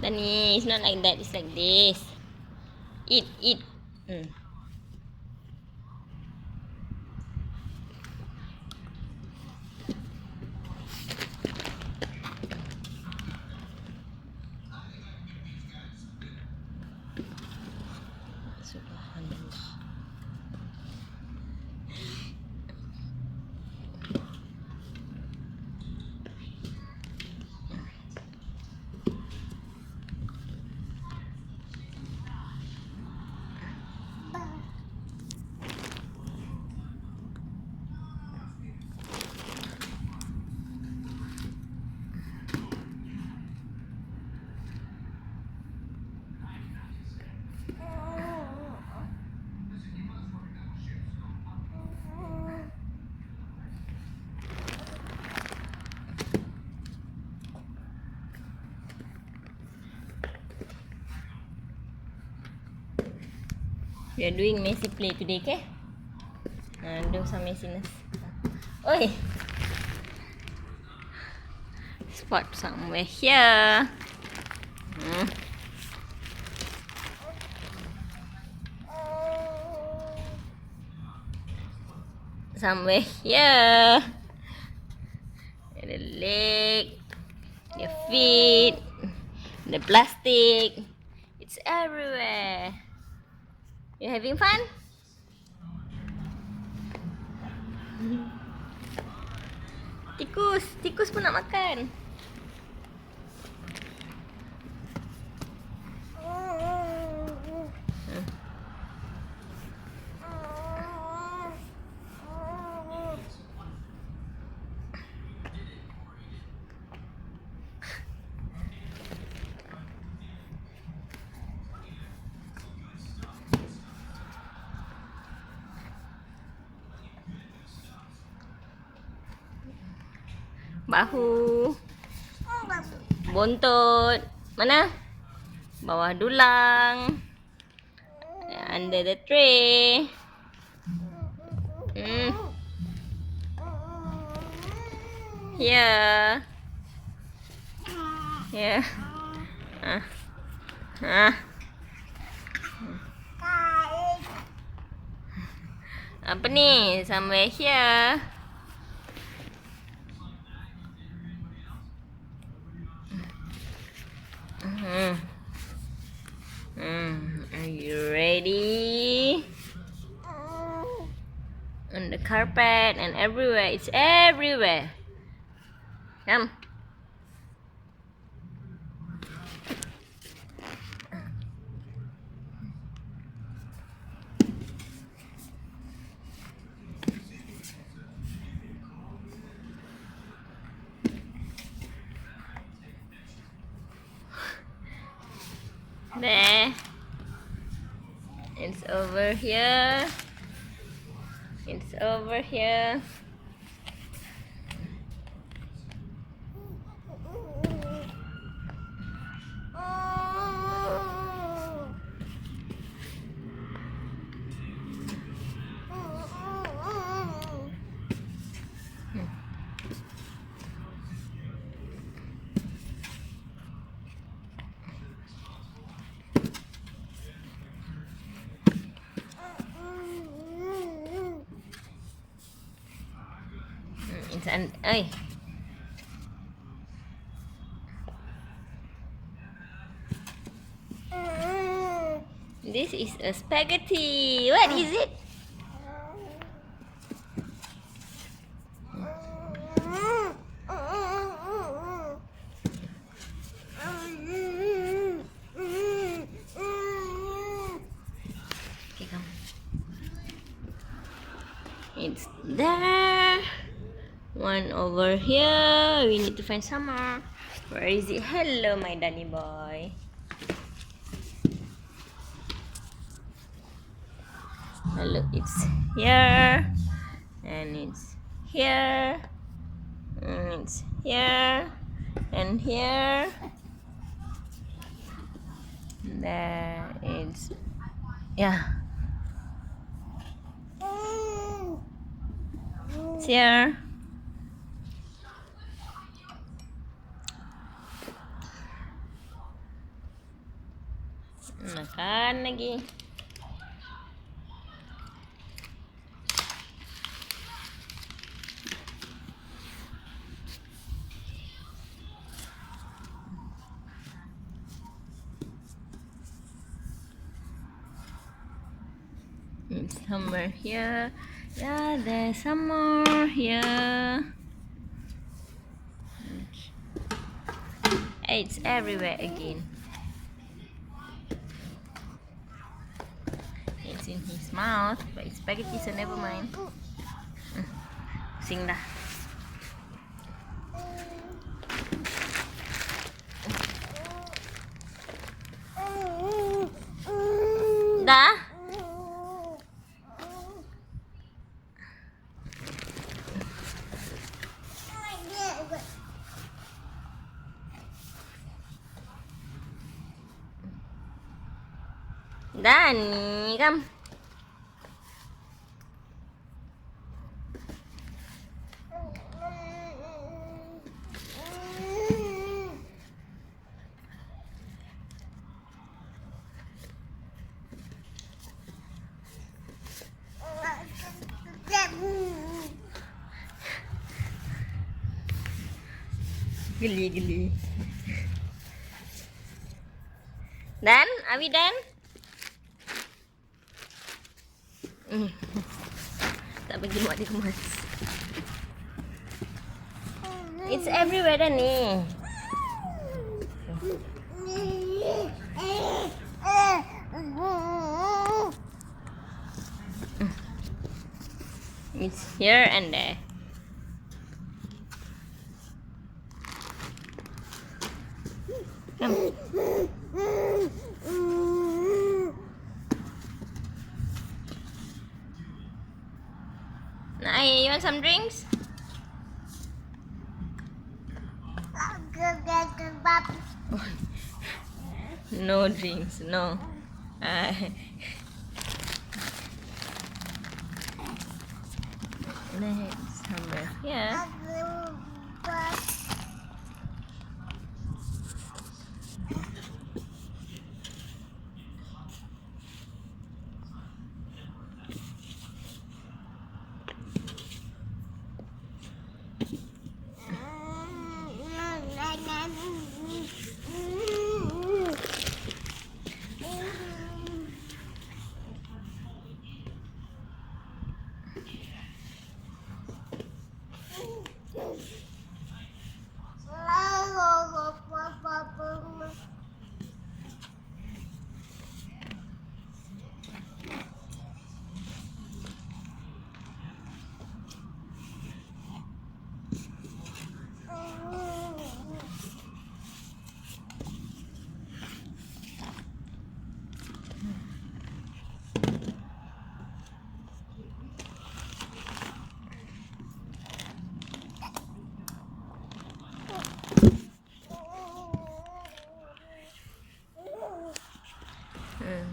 Danny, it's not like that. It's like this. Eat, eat. Subhanallah. We are doing messy play today, okay? Do some messiness. Oi! Spot somewhere here. Somewhere here. The leg, the feet, the plastic. It's everywhere. You having fun? Tikus, tikus pun nak makan. Bahu, buntut, mana? Bawah dulang, under the tray. Here. Here. Apa ni? Somewhere here. Are you ready? On the carpet and everywhere. It's everywhere. Come. There. It's over here. It's over here. It's an This is a spaghetti. What is it? Okay, come. It's there. One over here. We need to find some more. Where is it? Hello, my Danny boy. Hello, it's here. And it's here. And it's here. And here. There it's, yeah. It's here. Makan lagi. Some more here. Yeah, there's some more here. It's everywhere again. It's in his mouth, but it's spaghetti, so never mind. Sing dah. Dah? Dah ni, come. Geli. Dan, are we done? Tak bagi mak dia kemas. It's everywhere dah ni. It's here and there. Come. Naya, you want some drinks? No drinks, no. Next, somewhere here.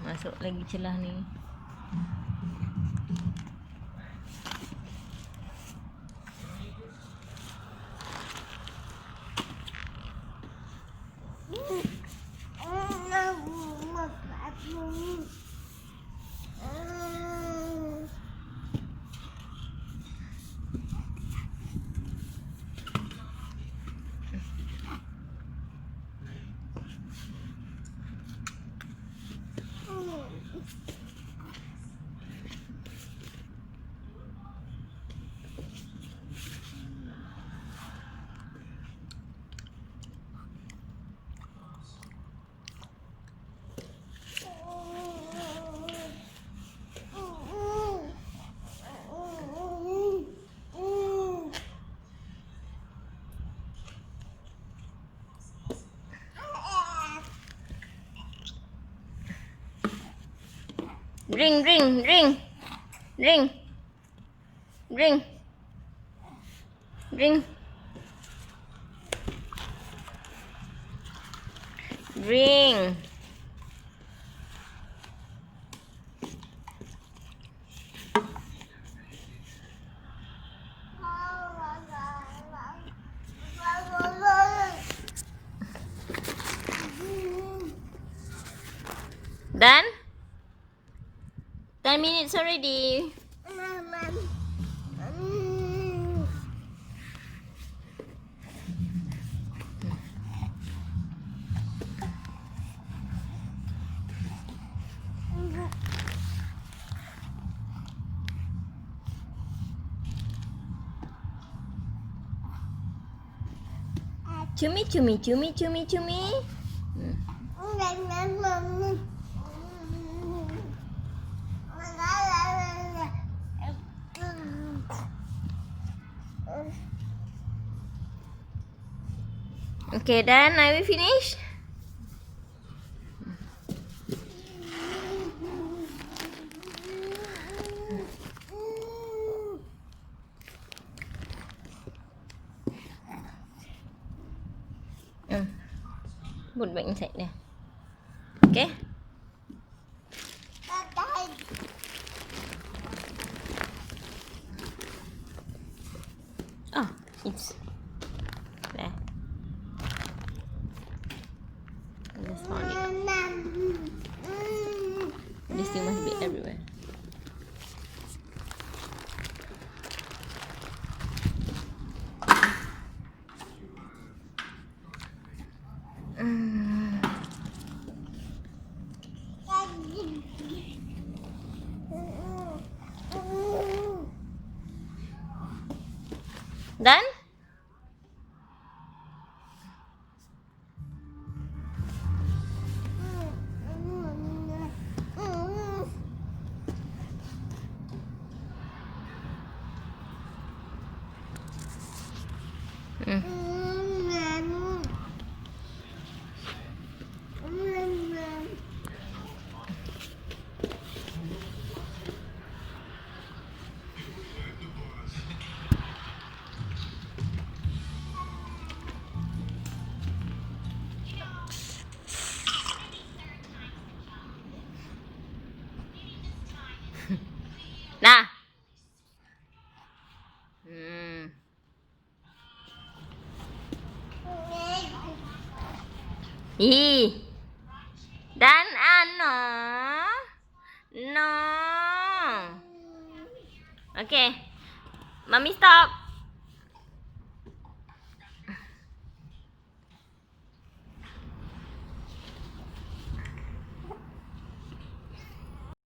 Masuk lagi celah ni. Drink. Drink. Done? 10 minutes already. Cumi, cumi, cumi, cumi, cumi. Okay, done. Are we finished? Put back inside there. Okay? Oh, it's there. I just found it. This thing must be everywhere. Done? Nah. Ih. Dan ano? No. Okay. Mommy stop.